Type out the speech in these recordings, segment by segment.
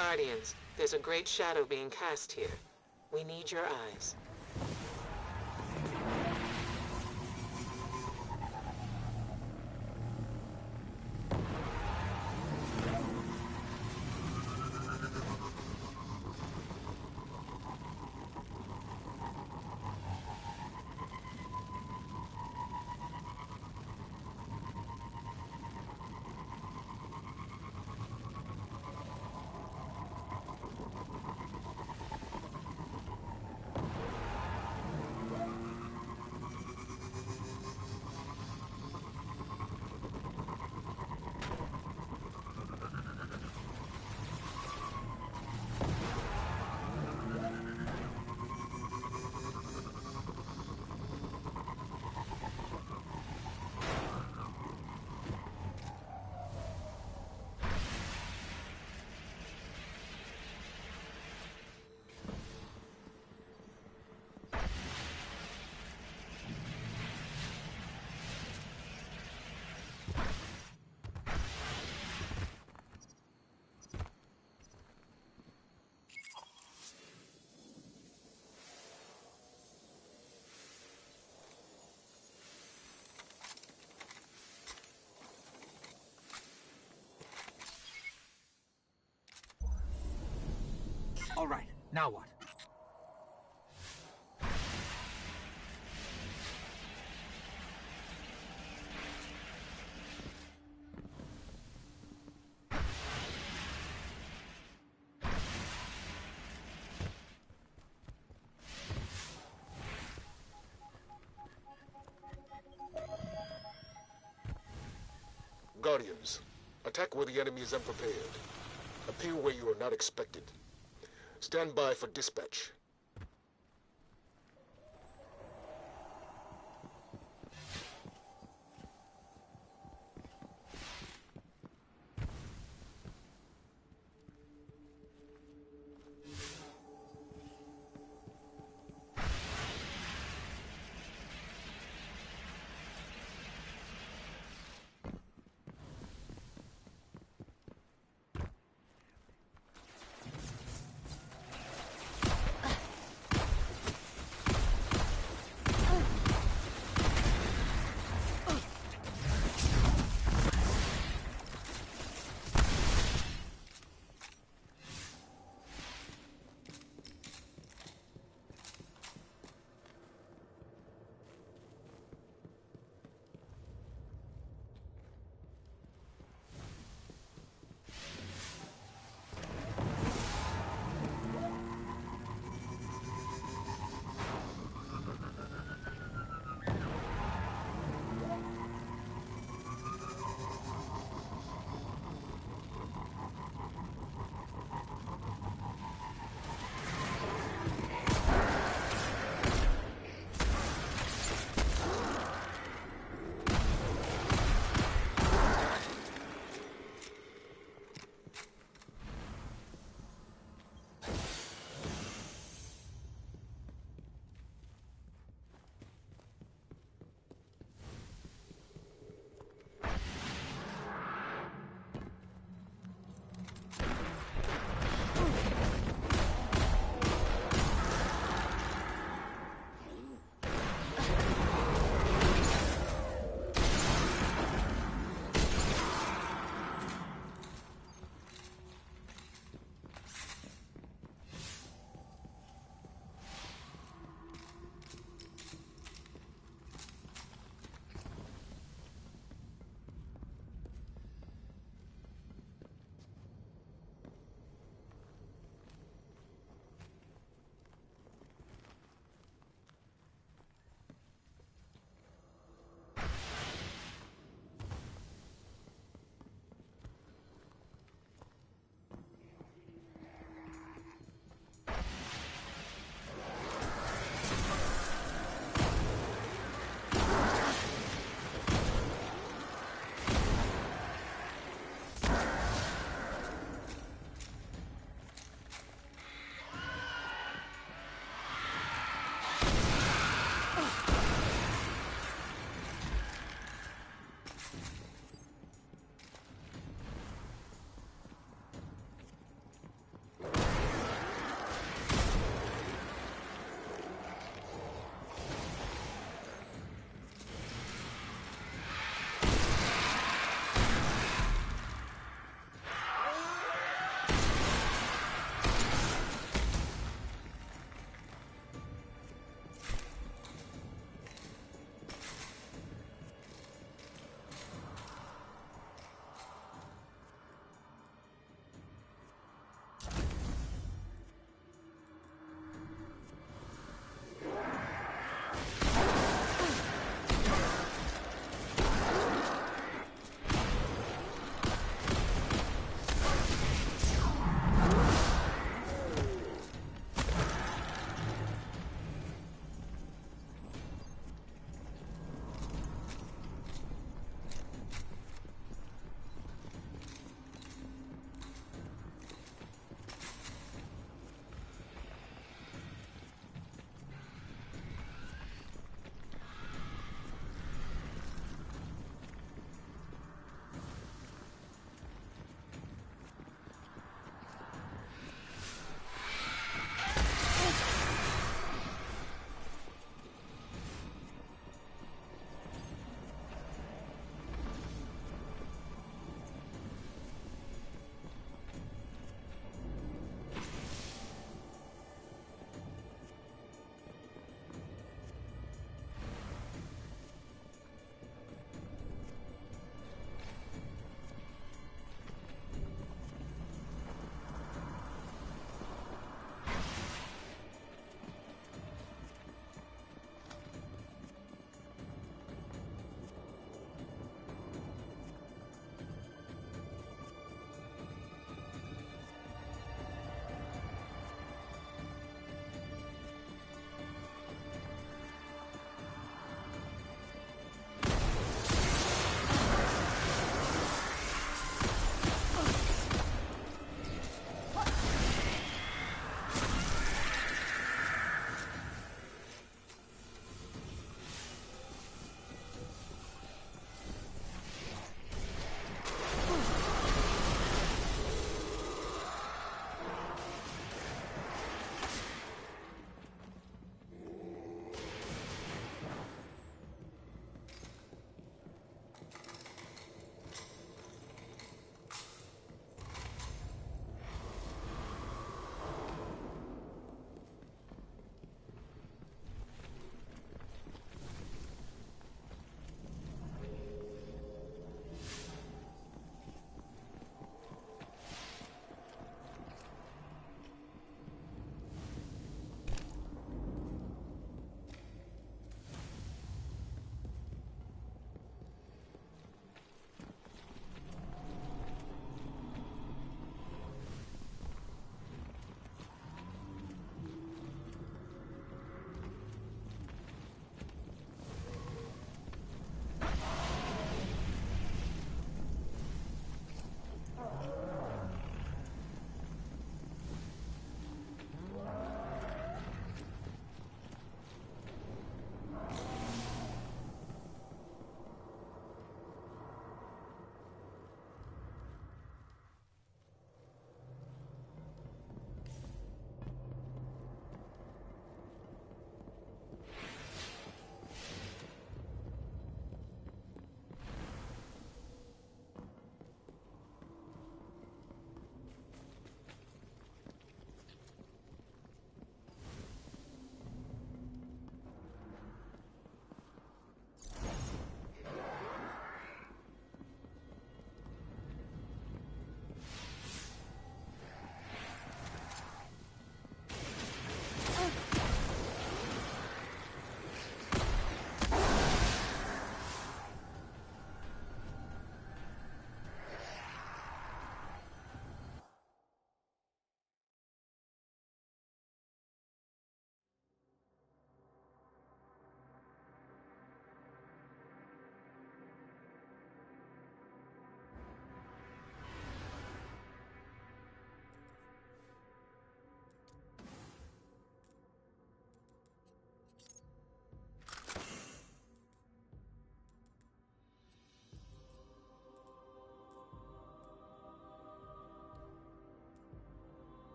Guardians, there's a great shadow being cast here. We need your eyes. All right, now what? Guardians, attack where the enemy is unprepared. Appear where you are not expected. Stand by for dispatch.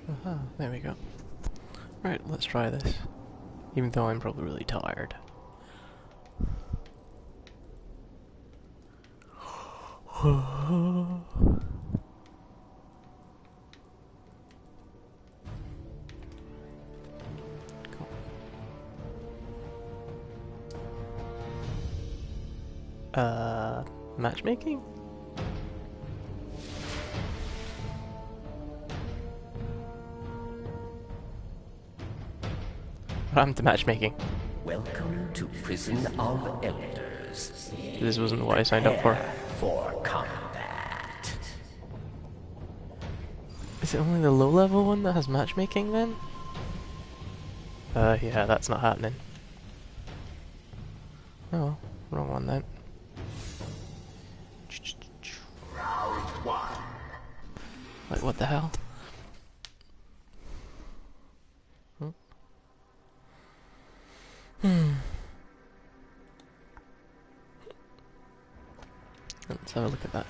Aha, there we go. Right, let's try this. Even though I'm probably really tired. Matchmaking? What happened to matchmaking? Welcome to Prison of Elders. This wasn't what I signed up for. For combat. Is it only the low level one that has matchmaking then? Yeah, that's not happening. Oh well, wrong one then. Round one. Like, what the hell? Let's have a look at that.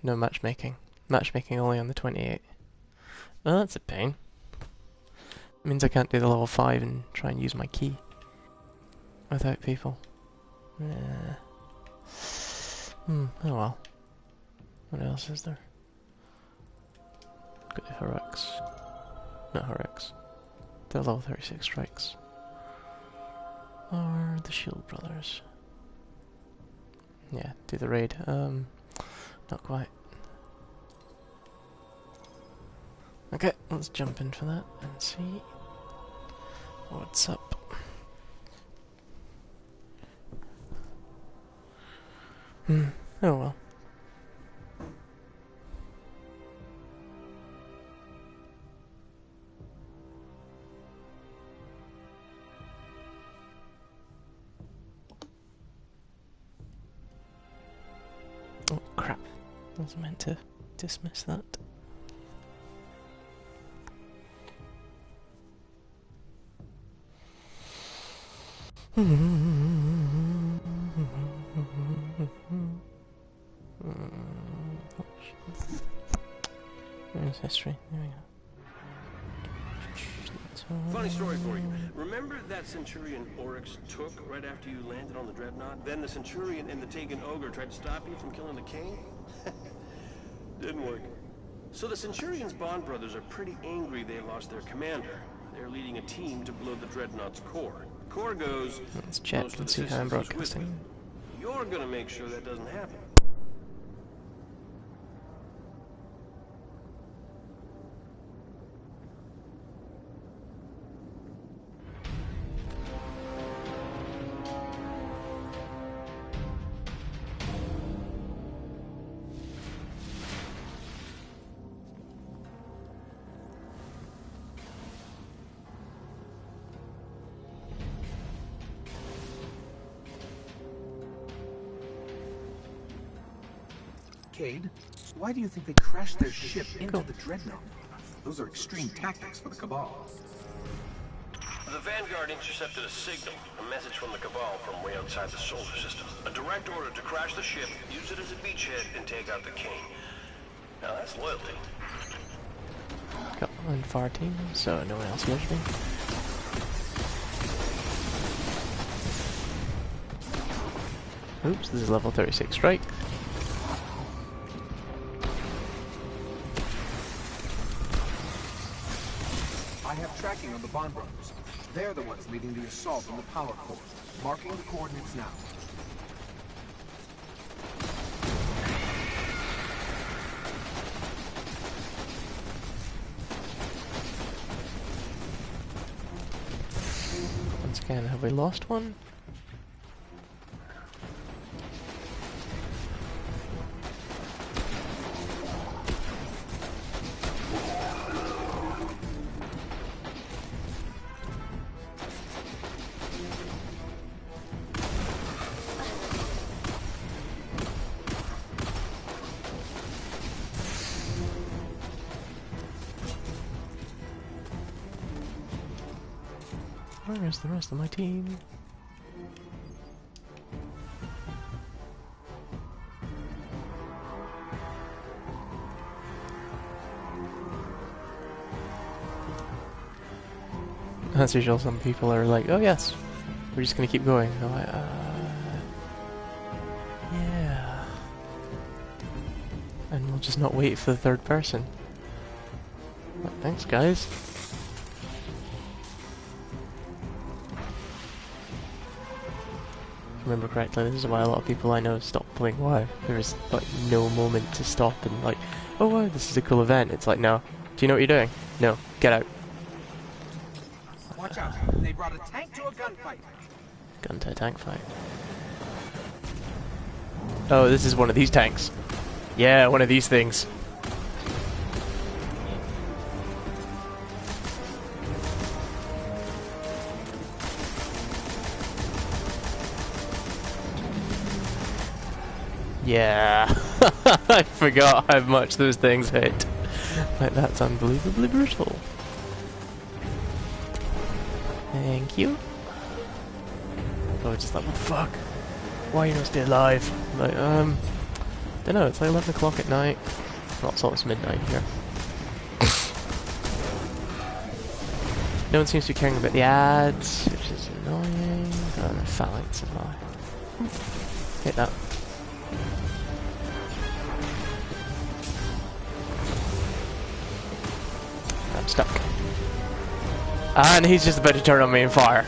No matchmaking. Matchmaking only on the 28. Oh, that's a pain. It means I can't do the level 5 and try and use my key without people. Oh well. What else is there? Got the Horrocks. Not Horrocks. The level 36 strikes. Or the Shield Brothers. Yeah, do the raid. Not quite. Okay, let's jump in for that and see what's up. Oh well. Oh crap. I was meant to dismiss that. Where's history? There we go. Funny story for you. Remember that Centurion Oryx took right after you landed on the Dreadnought? Then the Centurion and the Taken Ogre tried to stop you from killing the king? Didn't work. So the Centurion's Bond brothers are pretty angry they lost their commander. They're leading a team to blow the Dreadnought's core. Core goes... Let's check and see how I'm broadcasting. You're gonna make sure that doesn't happen. Cade, why do you think they crashed their ship into the Dreadnought? Those are extreme tactics for the Cabal. The Vanguard intercepted a signal, a message from the Cabal from way outside the solar system. A direct order to crash the ship, use it as a beachhead, and take out the king. Now that's loyalty. Got one far team, so no one else hears me. Oops, this is level 36 strike. I have tracking on the Bond brothers. They're the ones leading the assault on the power core. Marking the coordinates now. Once again, have we lost one? Where's the rest of my team? As usual, some people are like, oh yes, we're just gonna keep going. I'm like, yeah. And we'll just not wait for the third person. But thanks, guys. If I remember correctly, this is why a lot of people I know stopped playing WoW. There is like no moment to stop and like, oh wow, this is a cool event. It's like, no. Do you know what you're doing? No. Get out. Watch out. They brought a tank to a gunfight. Gun to a tank fight. Oh, this is one of these tanks. Yeah, one of these things. Yeah. I forgot how much those things hit. Like, that's unbelievably brutal. Thank you. Oh, just like, what the fuck? Why are you not still alive? Like, don't know, it's like 11 o'clock at night. Well, it's almost midnight here. No one seems to be caring about the ads, which is annoying. Oh, the phalanx as well. Hit that. I'm stuck. And he's just about to turn on me and fire.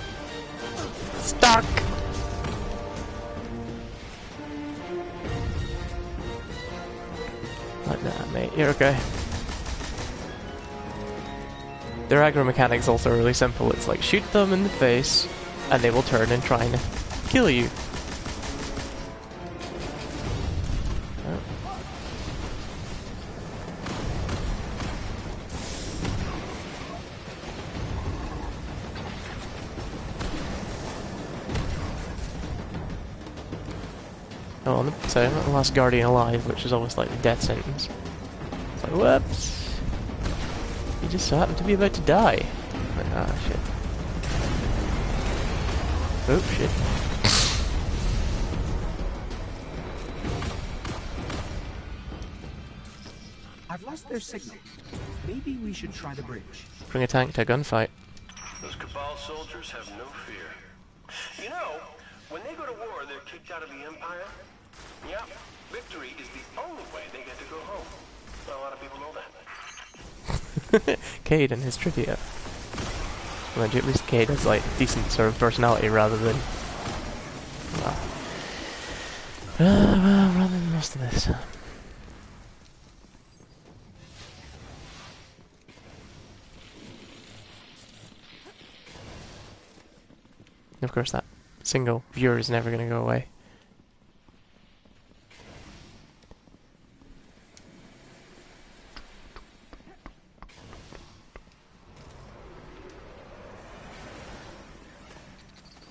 Stuck! Like that, mate. You're okay. Their aggro mechanics also really simple. It's like shoot them in the face, and they will turn and try and kill you. Oh, on the, so I'm not the last Guardian alive, which is almost like the death sentence. It's like, whoops! You just so happen to be about to die. Like, ah, shit. Oh, shit. I've lost their signal. Maybe we should try the bridge. Bring a tank to a gunfight. Those Cabal soldiers have no fear. You know, when they go to war, they're kicked out of the Empire. Yeah, victory is the only way they get to go home. Not a lot of people know that. Cade and his trivia. Mind you, at least Cade has like decent sort of personality rather than well, rather than most of this. Of course, that single viewer is never going to go away.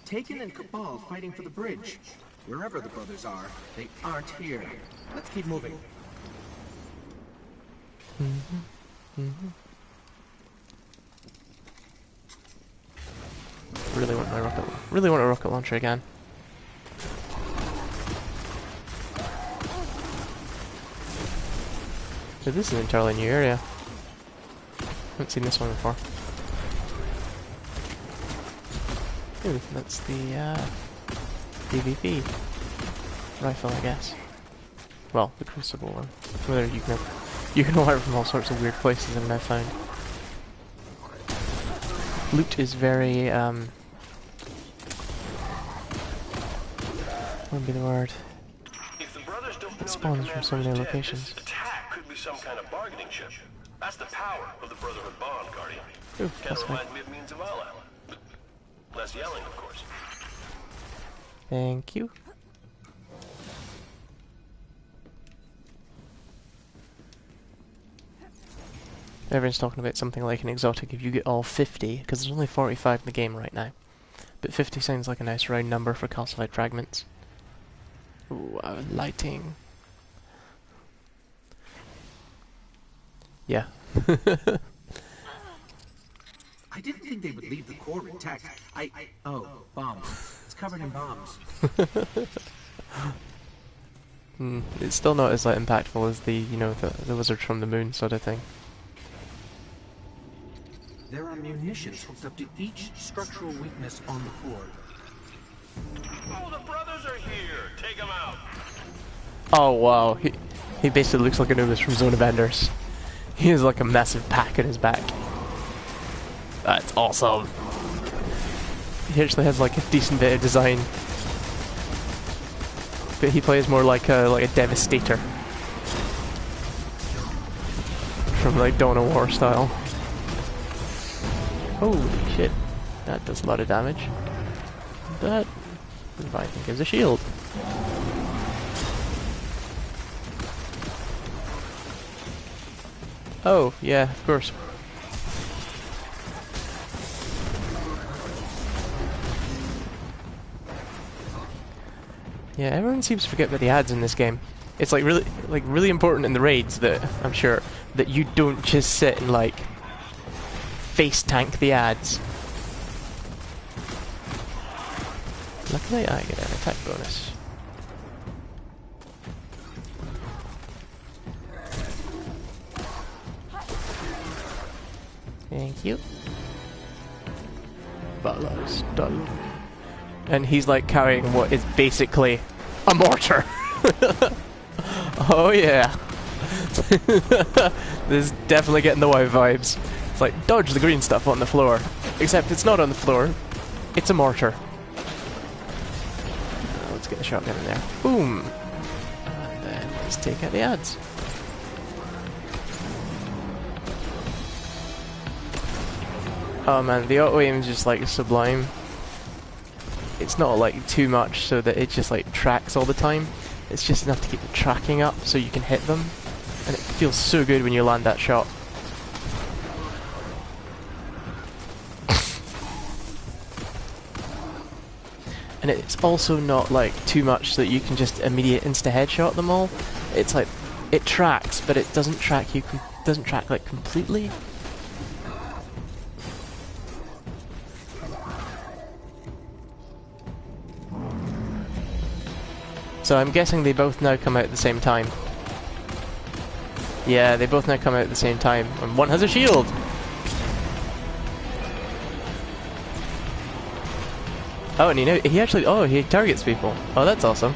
Taken and Cabal fighting for the bridge. Wherever the brothers are, they aren't here. Let's keep moving. Really want my rocket. Really want a rocket launcher again. So this is an entirely new area. Haven't seen this one before. Ooh, that's the DVP rifle, I guess. Well, the Crucible one. Whether you can learn from all sorts of weird places I've now found. Loot is very what would be the word? If the brothers don't It know spawns their from so commander many is dead, locations. this attack could be some kind of bargaining chip. That's the power of the Brotherhood bond, Guardian. Ooh, Kind that's of fine. reminds me of me and Zavala. Less yelling, of course. Thank you. Everyone's talking about something like an exotic if you get all 50, because there's only 45 in the game right now. But 50 sounds like a nice round number for calcified fragments. Ooh, lighting. Yeah. I didn't think they would leave the core intact. Oh, bombs. It's covered in bombs. It's still not as like impactful as the, you know, the wizard from the moon sort of thing. There are munitions hooked up to each structural weakness on the floor. Oh, the brothers are here. Take them out. Oh wow, he basically looks like Anubis from Zone of Enders. He has like a massive pack in his back. That's awesome. He actually has like a decent bit of design, but he plays more like a Devastator from like Dawn of War style. Holy shit, that does a lot of damage. That Leviathan gives a shield. Oh, yeah, of course. Yeah, everyone seems to forget about the ads in this game. It's like really important in the raids that I'm sure that you don't just sit and like face tank the ads. Luckily, I get an attack bonus. Thank you. Ballas done. And he's like carrying what is basically a mortar. Oh yeah. This is definitely getting the WoW vibes. It's like, dodge the green stuff on the floor. Except it's not on the floor. It's a mortar. Let's get the shotgun in there. Boom. And then let's take out the ads. Oh man, the auto aim is just like sublime. It's not like too much so that it just like tracks all the time. It's just enough to keep the tracking up so you can hit them. And it feels so good when you land that shot. And it's also not like too much so that you can just immediate insta headshot them all. It's like it tracks, but it doesn't track doesn't track like completely. So I'm guessing they both now come out at the same time. Yeah, they both now come out at the same time, and one has a shield! Oh, and he actually, oh, he targets people. Oh, that's awesome.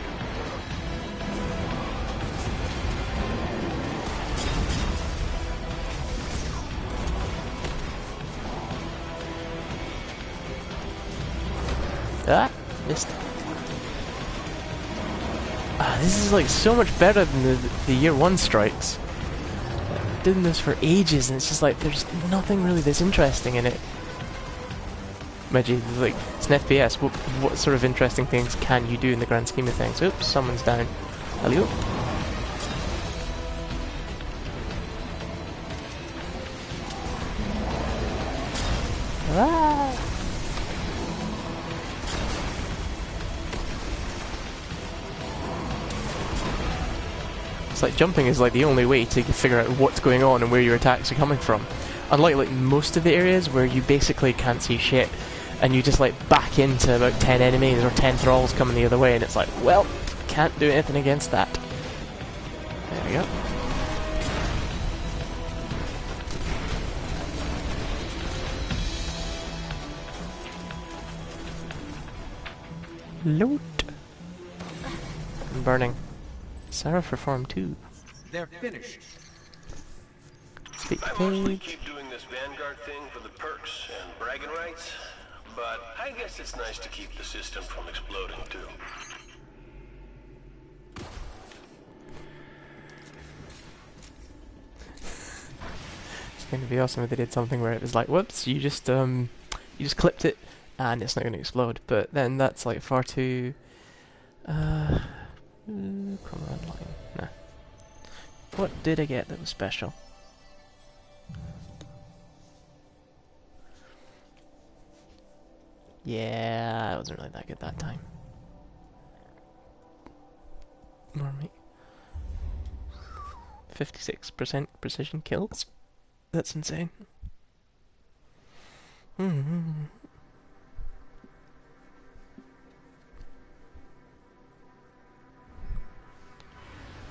Ah, missed. This is like so much better than the year 1 strikes. I've been doing this for ages and it's just like there's nothing really that's interesting in it. Imagine, like, it's an FPS, what sort of interesting things can you do in the grand scheme of things? Oops, someone's down. Hello? Ah! It's like jumping is like the only way to figure out what's going on and where your attacks are coming from. Unlike like most of the areas where you basically can't see shit and you just like back into about 10 enemies or 10 thralls coming the other way and it's like, well, can't do anything against that. There we go. Loot. I'm burning. Seraph Reform 2. They're finished. I mostly keep doing this Vanguard thing for the perks and bragging rights, but I guess it's nice to keep the system from exploding too. It's going to be awesome if they did something where it was like, whoops, you just clipped it and it's not going to explode. But then that's like far too command line. Nah. What did I get that was special? Yeah, I wasn't really that good that time. More me. 56% precision kills? That's insane.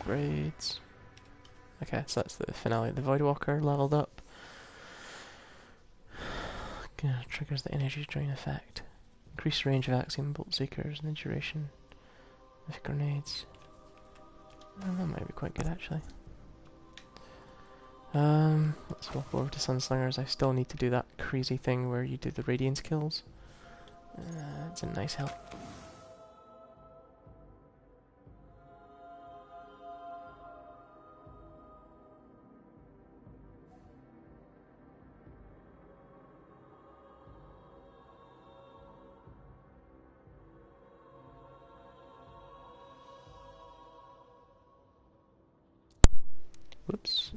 Grades. Okay, so that's the finale of the Voidwalker leveled up. triggers the energy drain effect. Increase range of Axiom Bolt Seekers and the duration of grenades. Oh, that might be quite good actually. Let's swap over to Sunslingers. I still need to do that crazy thing where you do the Radiance kills. It's a nice help. Whoops.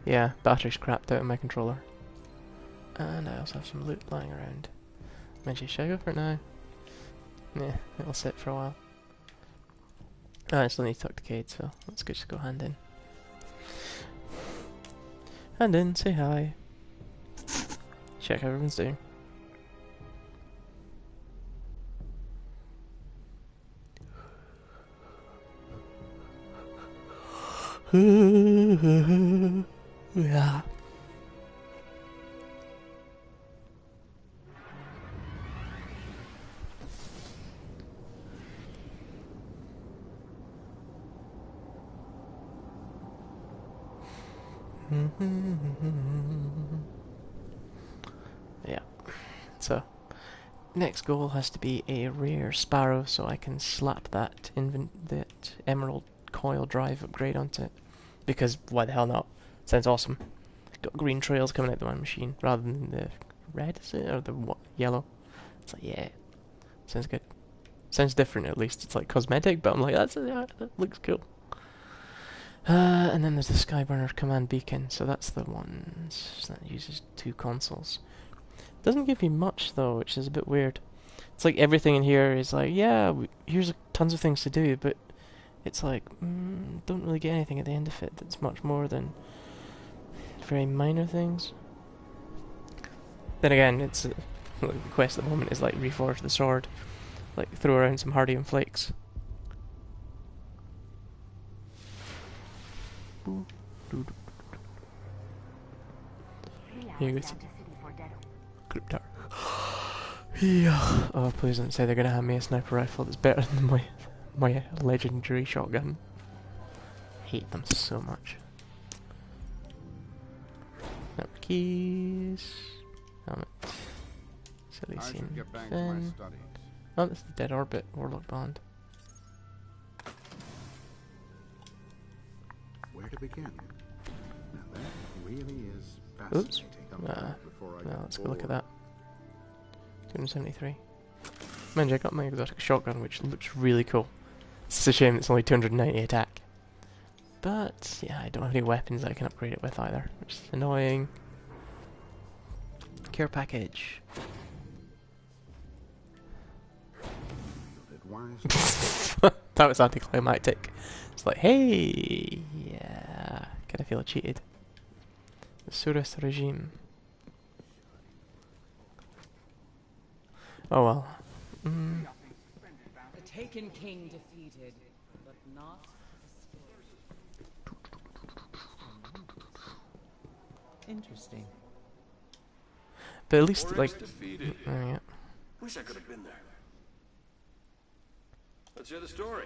Yeah, battery's crapped out in my controller. And I also have some loot lying around. Mention, should I go for it now? Yeah, it'll sit for a while. Oh, I still need to talk to Cade, so let's just go hand in. Hand in, say hi. Check how everyone's doing. Yeah. Yeah. So, next goal has to be a rare sparrow, so I can slap that emerald coil drive upgrade onto it. Because why the hell not? Sounds awesome. Got green trails coming out of my machine rather than the red, is it? Or the yellow. It's like, yeah, sounds good. Sounds different at least. It's like cosmetic, but I'm like, yeah, that looks cool. And then there's the Skyburner command beacon, so that's the one that uses 2 consoles. Doesn't give me much though, which is a bit weird. It's like everything in here is like, yeah, here's tons of things to do, but it's like, don't really get anything at the end of it that's much more than very minor things. Then again, it's the quest at the moment is like reforge the sword, like throw around some Hardium flakes. Here you go. Cryptar. Yeah. Oh, please don't say they're gonna have me a sniper rifle that's better than my legendary shotgun. Hate them so much. Network keys. Helmet. Silesian fin. Oh, that's the Dead Orbit Warlock Bond. Where to begin? Now that really is Oops. fascinating. No, let's go look at that. 273. Man, I got my exotic shotgun, which looks really cool. It's a shame it's only 290 attack. But, yeah, I don't have any weapons I can upgrade it with either, which is annoying. Care package. That was anticlimactic. It's like, hey, yeah, kinda feel cheated. The Surus regime. Oh well. The Taken King defeated, but not Interesting. But at least, Oryx like, defeated. yeah. Wish I could have been there. Let's hear the story.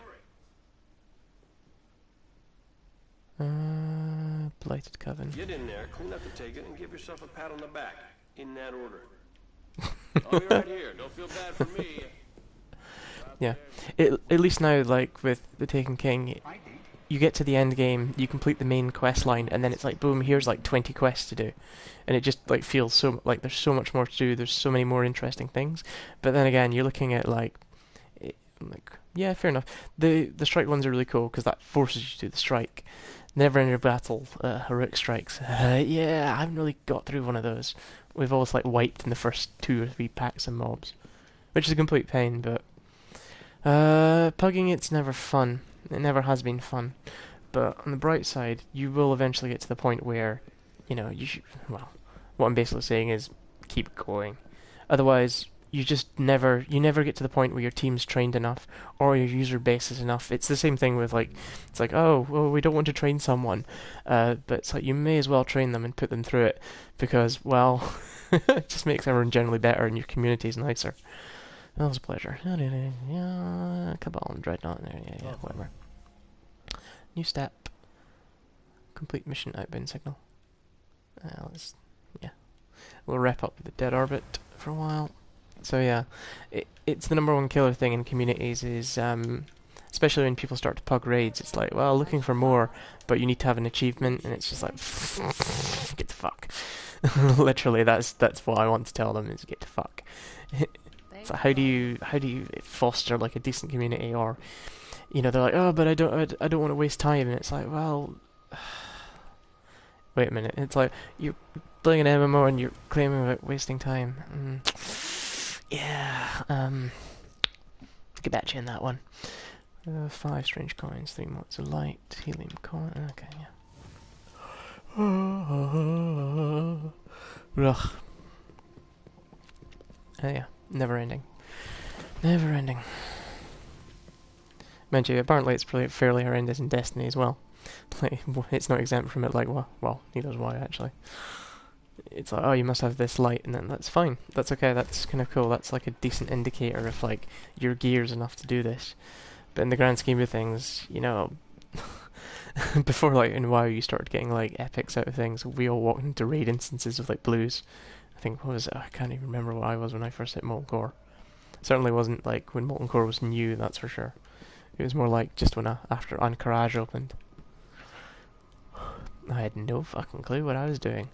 Blighted Coven. Get in there, clean up the Taken, and give yourself a pat on the back. In that order. I'll be right here. Don't feel bad for me. Yeah. At least now, like, with the Taken King, you get to the end game, you complete the main quest line, and then it's like, boom, here's like 20 quests to do. And it just, like, feels so, like, there's so much more to do, there's so many more interesting things. But then again, you're looking at, like, yeah, fair enough. The strike ones are really cool, because that forces you to do the strike. Never Ending Battle, heroic strikes. Yeah, I haven't really got through one of those. We've always, like, wiped in the first 2 or 3 packs of mobs. Which is a complete pain, but... pugging it's never fun. It never has been fun. But on the bright side, you will eventually get to the point where, you know, you should... Well, what I'm basically saying is, keep going. Otherwise, you just never get to the point where your team's trained enough or your user base is enough. It's the same thing with like, it's like, oh, well, we don't want to train someone, but it's like you may as well train them and put them through it because, well, it just makes everyone generally better and your community is nicer. That was a pleasure. Yeah, Cabal and Dreadnought there, yeah, whatever. New step. Complete mission outbound signal. We'll wrap up the dead orbit for a while. So yeah, it's the number one killer thing in communities is, especially when people start to pug raids, it's like, well, looking for more, but you need to have an achievement, and it's just like, get the fuck. Literally, that's what I want to tell them is get the fuck. So how do you foster like a decent community, or they're like, oh, but I don't want to waste time, and it's like, well, wait a minute, it's like you're playing an MMO and you're claiming about wasting time. Yeah, get back to you on that one. 5 strange coins, 3 motes of light, helium coin. Okay, yeah. Ugh. Yeah, never ending. Never ending. Mind you, apparently it's pretty fairly horrendous in Destiny as well. Like, it's not exempt from it, like, well, neither is Y, actually. It's like, oh, you must have this light, and then that's fine. That's okay, that's kind of cool. That's like a decent indicator of, like, your gear's enough to do this. But in the grand scheme of things, before, like, in WoW you started getting, like, epics out of things, we all walked into raid instances with, like, blues. I think, what was it? I can't even remember what I was when I first hit Molten Core. It certainly wasn't, like, when Molten Core was new, that's for sure. It was more like just when after Anchorage opened. I had no fucking clue what I was doing.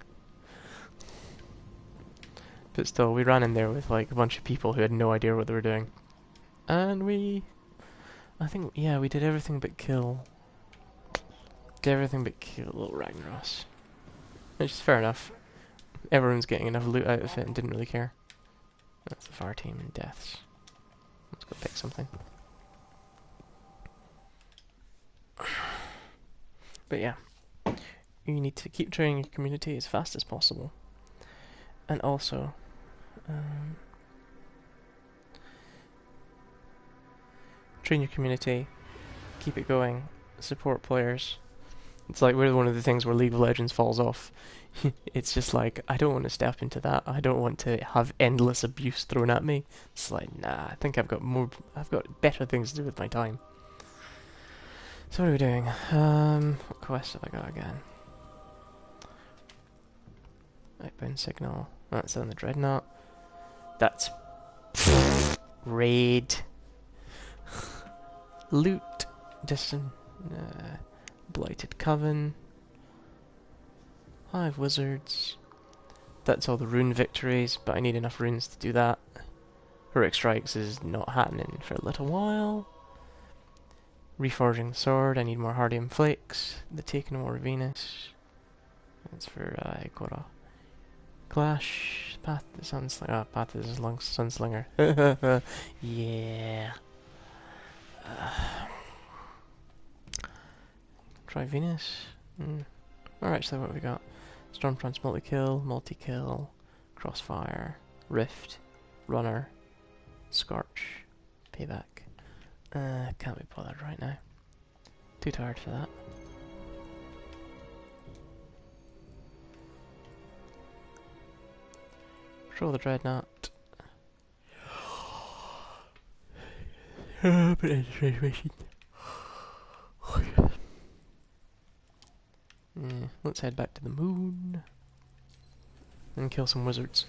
But still, we ran in there with like a bunch of people who had no idea what they were doing. And we did everything but kill. Did everything but kill little Ragnaros. Which is fair enough. Everyone's getting enough loot out of it and didn't really care. That's the fire team and deaths. Let's go pick something. But yeah, you need to keep training your community as fast as possible. And also, train your community, keep it going, support players. It's like one of the things where League of Legends falls off. It's just like, I don't want to step into that. I don't want to have endless abuse thrown at me. It's like, nah, I think I've got better things to do with my time. So what are we doing? What quest have I got again? Outbound signal. That's on the Dreadnought. That's raid. Loot. Distant. Blighted Coven. 5 wizards. That's all the rune victories, but I need enough runes to do that. Heroic Strikes is not happening for a little while. Reforging the sword, I need more Hardium Flakes. The Taken War Venus. That's for Ikora. Clash. Path to the Sunslinger. Oh, Path to the Sunslinger. Yeah. Try Venus. Alright, so what have we got? Stormfront's multi-kill, Crossfire, Rift, Runner, Scorch, Payback. Can't be bothered right now. Too tired for that. Patrol the Dreadnought. But mission. Let's head back to the moon and kill some wizards.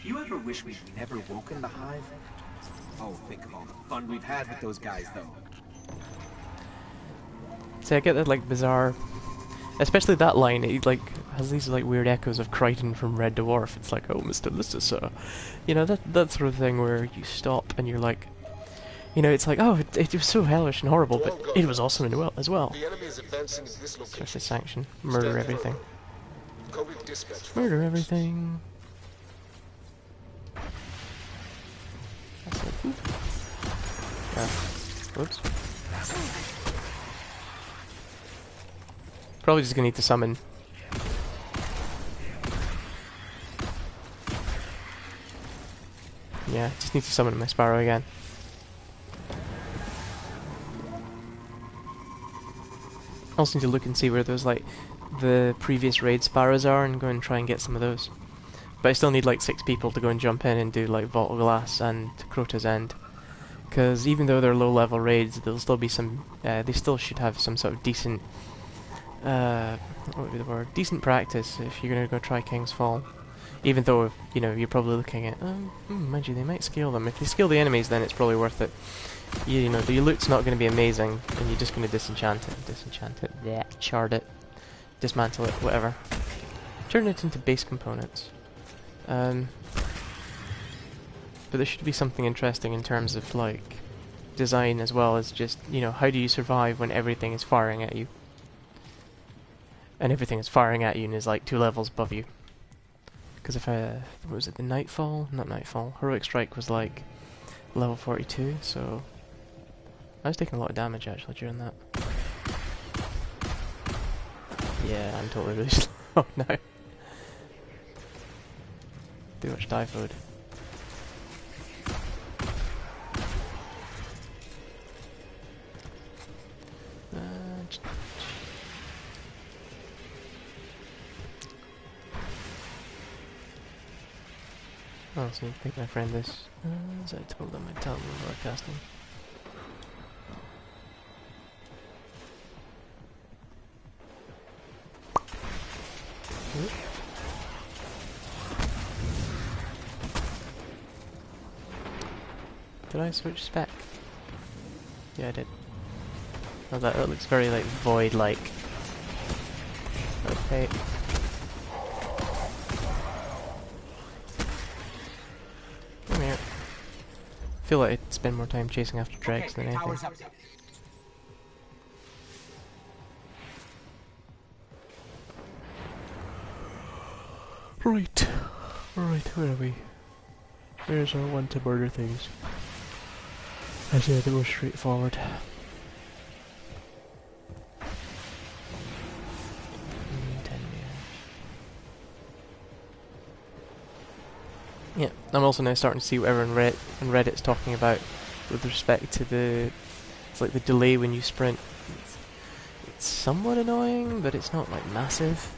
You ever wish we'd never woken the Hive? Oh, think of all the fun we've had with those guys, though. See, I get that like bizarre, especially that line. It like has these like weird echoes of Crichton from Red Dwarf. It's like, oh, Mr. Lister, you know, that sort of thing where you stop and you're like, you know, it's like, oh, it was so hellish and horrible, but it was awesome as well. The enemy is advancing in this location. Especially Sanction, murder everything, Code dispatch. murder everything. That's it. Whoops. Probably just gonna need to summon. Yeah, just need to summon my Sparrow again. I also need to look and see where those like the previous raid Sparrows are and go and try and get some of those. But I still need like 6 people to go and jump in and do like Vault of Glass and Crota's End. Because even though they're low level raids, there'll still be some, they still should have some sort of decent, what would be the word? Decent practice if you're going to go try King's Fall. Even though, you know, you're probably looking at, mind you, they might scale them. If they scale the enemies, then it's probably worth it. You know, the loot's not going to be amazing, and you're just going to disenchant it, yeah, shard it, dismantle it, whatever. Turn it into base components. But there should be something interesting in terms of, like, design as well as just, you know, how do you survive when everything is firing at you? And everything is firing at you and is, like, 2 levels above you. Because if what was it, the Nightfall? Not Nightfall. Heroic Strike was, like, level 42, so... I was taking a lot of damage, actually, during that. Yeah, I'm totally really slow now. Too much typhoid. Oh, so I think my friend this. As I told them, I'd tell them we're broadcasting. Did I switch spec? Yeah, I did. Oh, that looks very, like, void-like. Okay. Come here. I feel like I'd spend more time chasing after dregs than anything. Right. Right, where are we? There's our one to murder things. I said it was straightforward. Yeah, I'm also now starting to see what everyone Reddit's talking about with respect to it's like the delay when you sprint. It's somewhat annoying, but it's not like massive.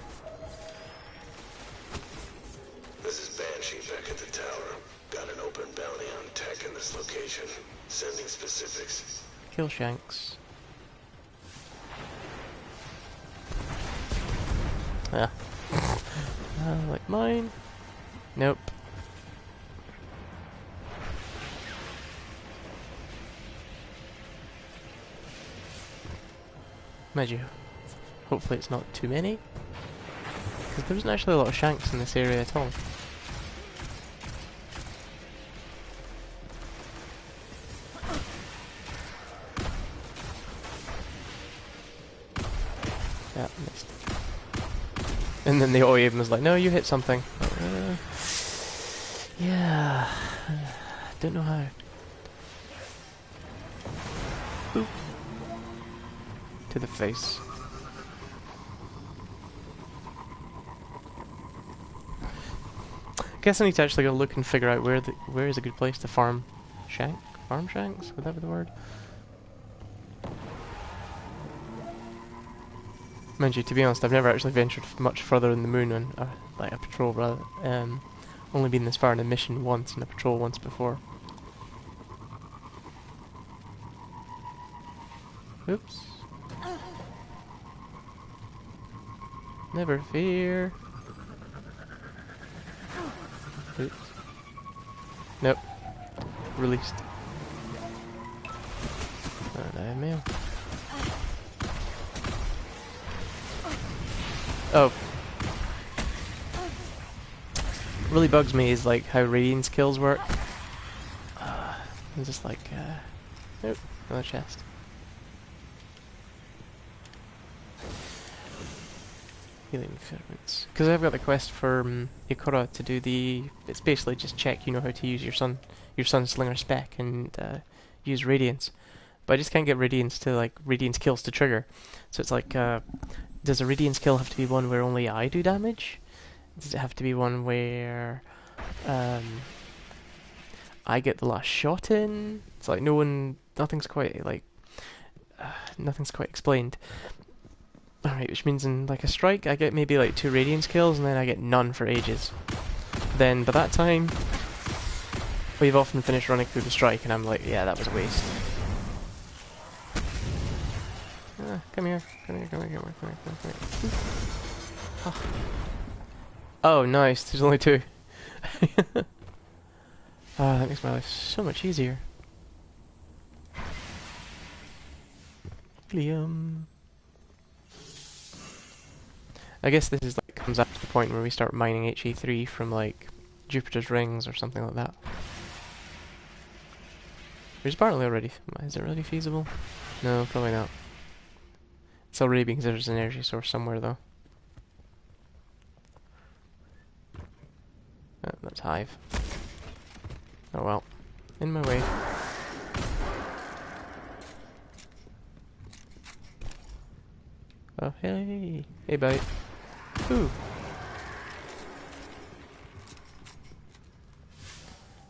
This is Banshee back at the tower. Got an open bounty on tech in this location. Sending specifics. Kill Shanks. Ah. Like mine. Nope. Mind you, hopefully it's not too many. Because there isn't actually a lot of Shanks in this area at all. Yeah, missed. And then the OEM was like, no, you hit something. Yeah, don't know how. Boop. To the face. Guess I need to actually go look and figure out where is a good place to farm shanks? Would that be the word? Mind you, to be honest, I've never actually ventured much further in the moon on like a patrol rather. Only been this far in a mission once and a patrol once before. Oops. Never fear. Oops. Nope. Released. no, mail. Oh. What really bugs me is like how radiance kills work. I'm just like, nope, another chest. Healing ferments. Because I've got the quest for Ikora to do the. It's basically just check you know how to use your Sunslinger spec and use radiance. But I just can't get radiance to like radiance kills to trigger. So it's like, does a radiance kill have to be one where only I do damage? Does it have to be one where I get the last shot in? It's like nothing's quite explained. Alright, which means in like a strike I get maybe like 2 radiance kills and then I get none for ages. Then by that time we've often finished running through the strike and I'm like, yeah, that was a waste. Come here. Oh, nice, there's only 2. That makes my life so much easier. Liam. I guess this is like comes up to the point where we start mining HE3 from like Jupiter's rings or something like that. Is Bartley already? Is it really feasible? No, probably not. It's already being considered as an energy source somewhere though. Oh, that's Hive. Oh well. In my way. Oh hey! Hey bite. Ooh.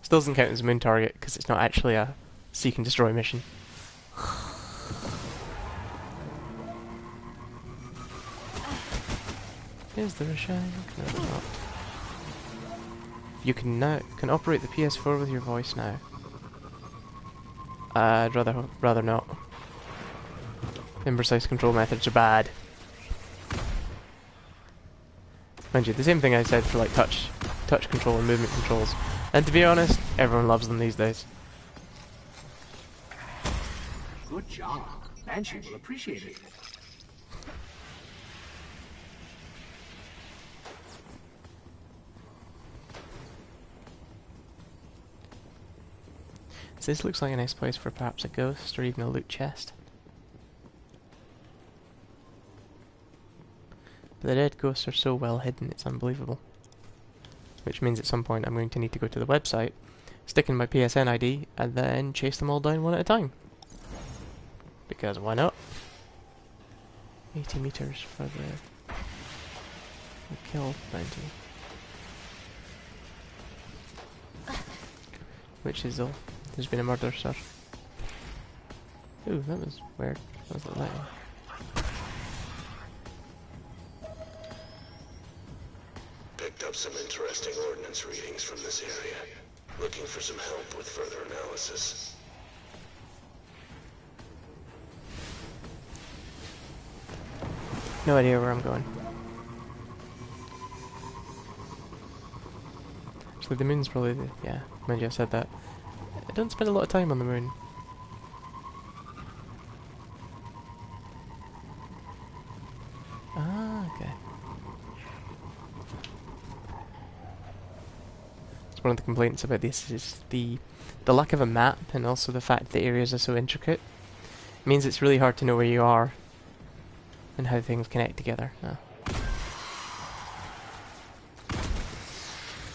Still doesn't count as a moon target because it's not actually a seek and destroy mission. Is there a shank? No, it's not. You can operate the PS4 with your voice now. I'd rather not. Imprecise control methods are bad. Mind you, the same thing I said for like touch control and movement controls. And to be honest, everyone loves them these days. Good job. Banshee will appreciate it. So this looks like a nice place for perhaps a ghost or even a loot chest. But the dead ghosts are so well hidden, it's unbelievable. Which means at some point I'm going to need to go to the website, stick in my PSN ID, and then chase them all down one at a time. Because why not? 80 meters for the kill bounty. Which is all. There's been a murder, sir. Ooh, that was weird. What was that lighting? Picked up some interesting ordnance readings from this area. Looking for some help with further analysis. No idea where I'm going. Actually, the moon's probably the... yeah, mind you, I said that. I don't spend a lot of time on the moon. Ah, okay. It's one of the complaints about this is the lack of a map and also the fact that areas are so intricate. It means it's really hard to know where you are and how things connect together. Oh.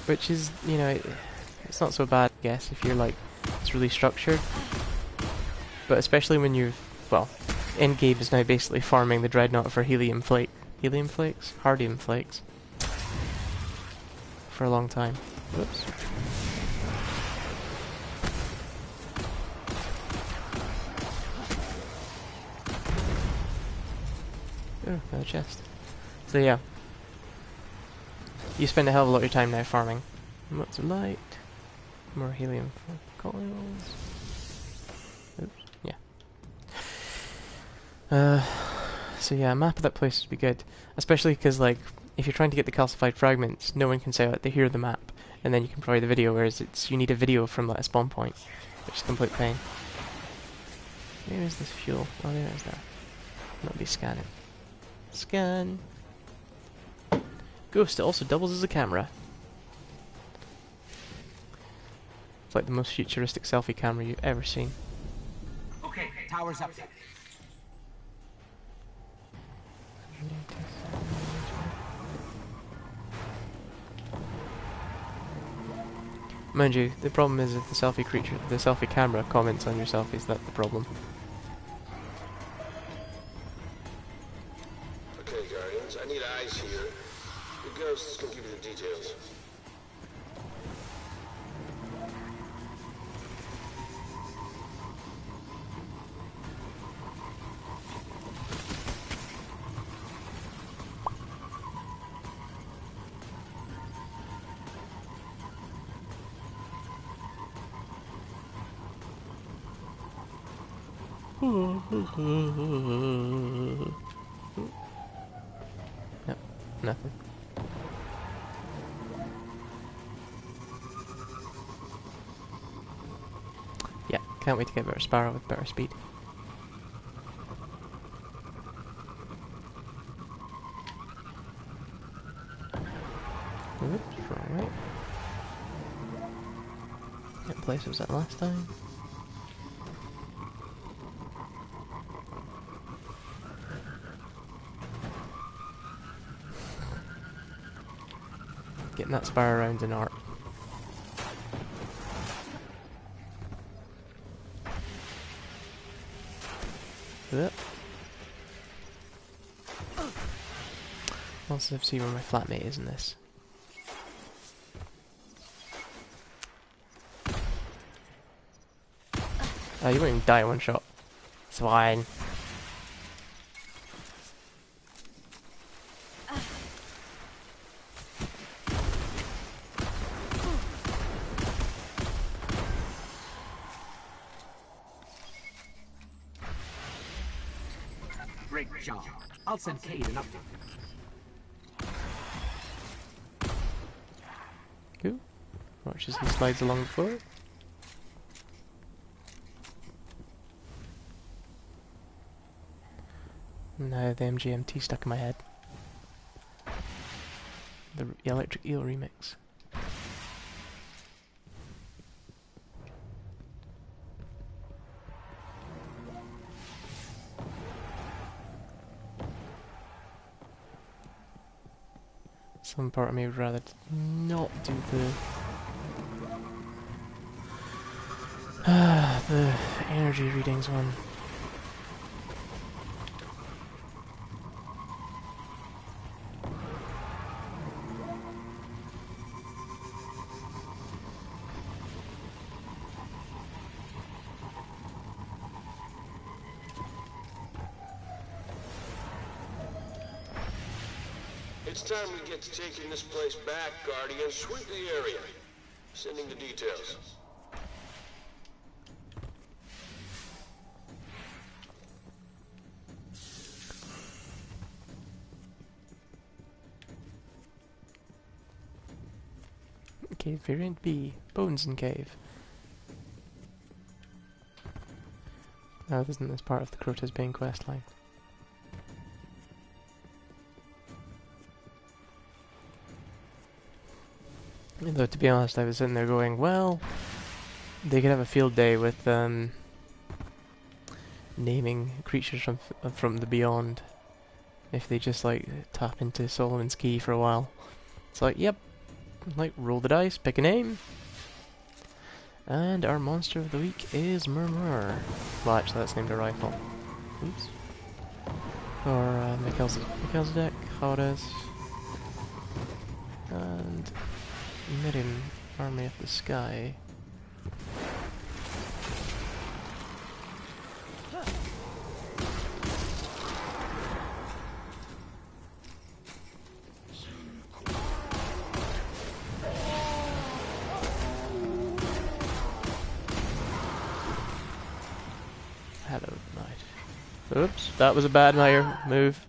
Which is, you know, it's not so bad, I guess, if you're like, it's really structured. But especially when you've, well, endgame is now basically farming the Dreadnought for helium flakes? Hardium flakes. For a long time. Whoops. Oh, another chest. So yeah. You spend a hell of a lot of your time now farming. Lots of light. More helium coils. Oops, yeah. So yeah, a map of that place would be good. Especially because, like, if you're trying to get the calcified fragments, no one can say that they hear the map, and then you can provide the video, whereas you need a video from like, a spawn point, which is a complete pain. Where is this fuel? Oh, there it is there. Not be scanning. Scan. Ghost, it also doubles as a camera. It's like the most futuristic selfie camera you've ever seen. Okay, tower's up. Mind you, the problem is if the selfie camera comments on your selfies, that's the problem. Okay, Guardians, I need eyes here. The ghosts can give you the details. Nope, nothing. Yeah, can't wait to get better Sparrow with better speed. Oops, wrong way. What place was that last time? Getting that Sparrow around in art. Yep. Let's see where my flatmate is in this. Oh, you won't even die in one shot. It's fine. Great job. I'll send Cade an update. Cool. Watch as he slides along the floor. Now the MGMT stuck in my head. The Electric Eel remix. Some part of me would rather not do the energy readings one. It's time we get to taking this place back, Guardians. Sweep the area. Sending the details. Cave Variant B, Bones and Cave. Now isn't this part of the Crota's Bane questline? Though to be honest, I was sitting there going, well, they could have a field day with naming creatures from the beyond if they just like tap into Solomon's Key for a while. It's like, yep, like roll the dice, pick a name, and our monster of the week is Murmur. Well, actually, that's named a rifle. Oops. Or Mikhail's deck, Hades, and Miriam, Army of the Sky. Hello, night. Oops, that was a bad move.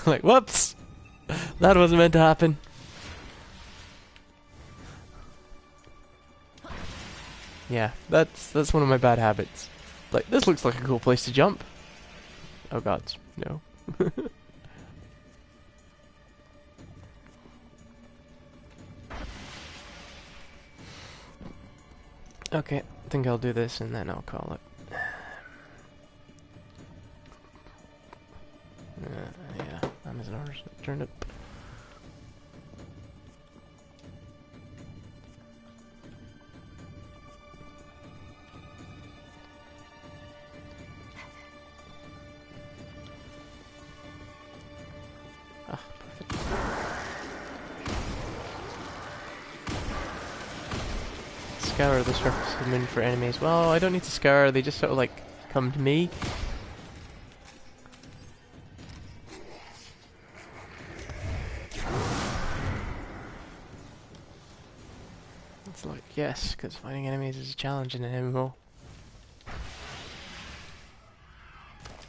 Like, whoops! That wasn't meant to happen. Yeah, that's one of my bad habits. Like, this looks like a cool place to jump. Oh god, no. Okay, I think I'll do this and then I'll call it. Yeah, Amazon orders turned up. Ah, perfect. Scour the surface of the moon for enemies. Well, I don't need to scour, they just sort of like come to me. It's like, yes, because finding enemies is a challenge in an MMO.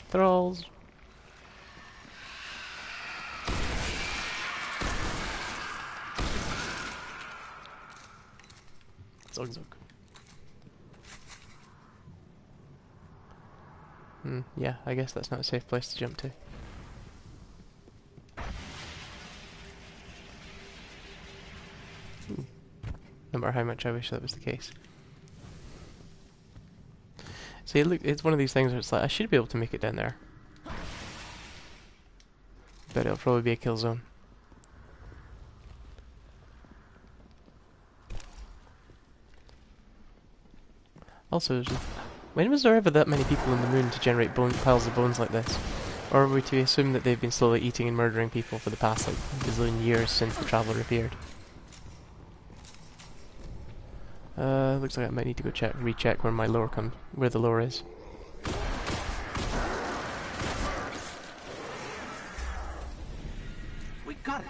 Thralls. Zog zog. Yeah, I guess that's not a safe place to jump to. No matter how much I wish that was the case. See, look, it's one of these things where it's like, I should be able to make it down there. But it'll probably be a kill zone. Also, when was there ever that many people on the moon to generate piles of bones like this? Or are we to assume that they've been slowly eating and murdering people for the past, like, bazillion years since the Traveler appeared? Looks like I might need to go recheck where my lore where the lore is. We got it.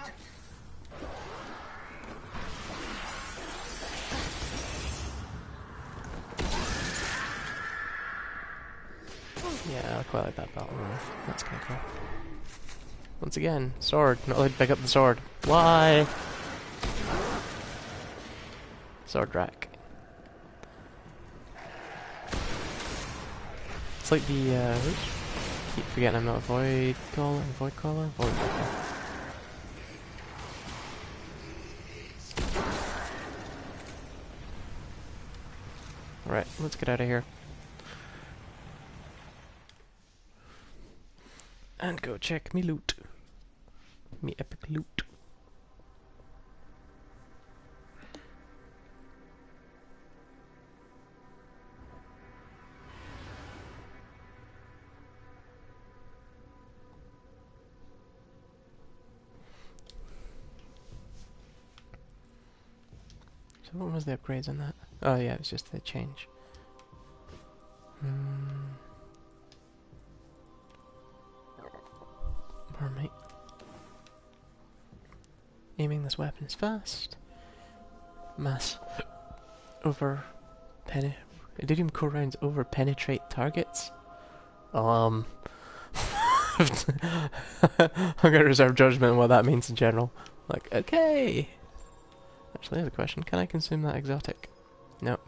Yeah, I quite like that battle room. That's kind of cool. Once again, sword. Not allowed to pick up the sword. Why? Sword rack. It's like the, keep forgetting I'm not a void caller. Void caller? Void caller. Alright, let's get out of here. And go check me loot. Me epic loot. So what was the upgrades on that? Oh yeah, it was just the change. Mermaid. Aiming this weapon is fast. Mass over Iridium core rounds over penetrate targets. I'm gonna reserve judgment on what that means in general. Like, okay. Actually, there's a question. Can I consume that exotic? No.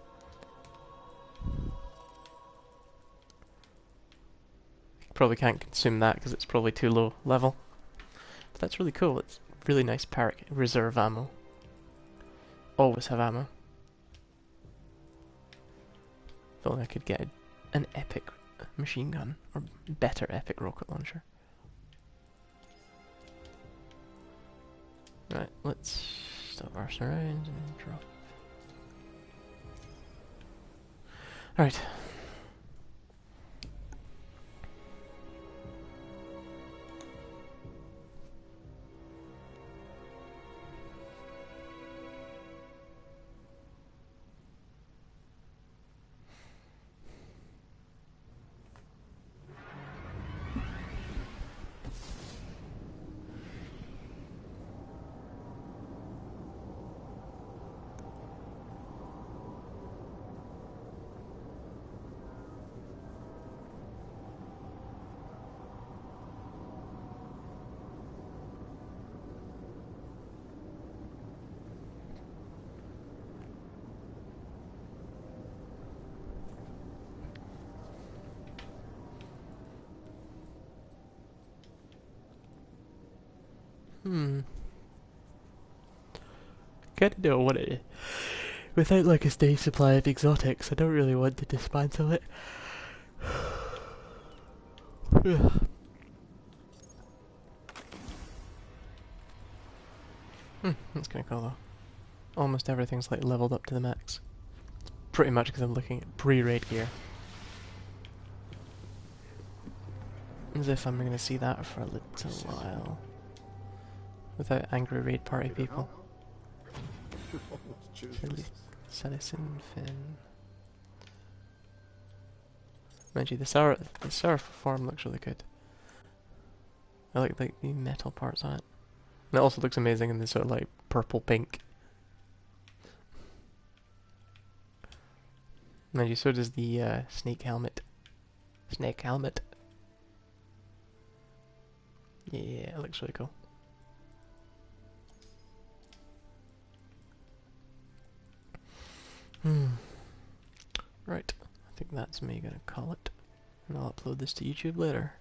Probably can't consume that because it's probably too low level. But that's really cool. It's really nice Parrot reserve ammo. Always have ammo. If only I could get an epic machine gun or better epic rocket launcher. Right, let's stop our surrounds and drop. Alright. Kinda don't want it. Without like a steady supply of exotics, I don't really want to dismantle it. That's kinda cool though. Almost everything's like leveled up to the max. Pretty much because I'm looking at pre-raid gear. As if I'm gonna see that for a little while. Without angry raid party people. Citizen Finn. Mind you, the Seraph form looks really good. I like the metal parts on it. And it also looks amazing in this sort of like purple pink. Mind you, so does the snake helmet. Snake helmet. Yeah, it looks really cool. Right, I think that's me gonna call it. And I'll upload this to YouTube later.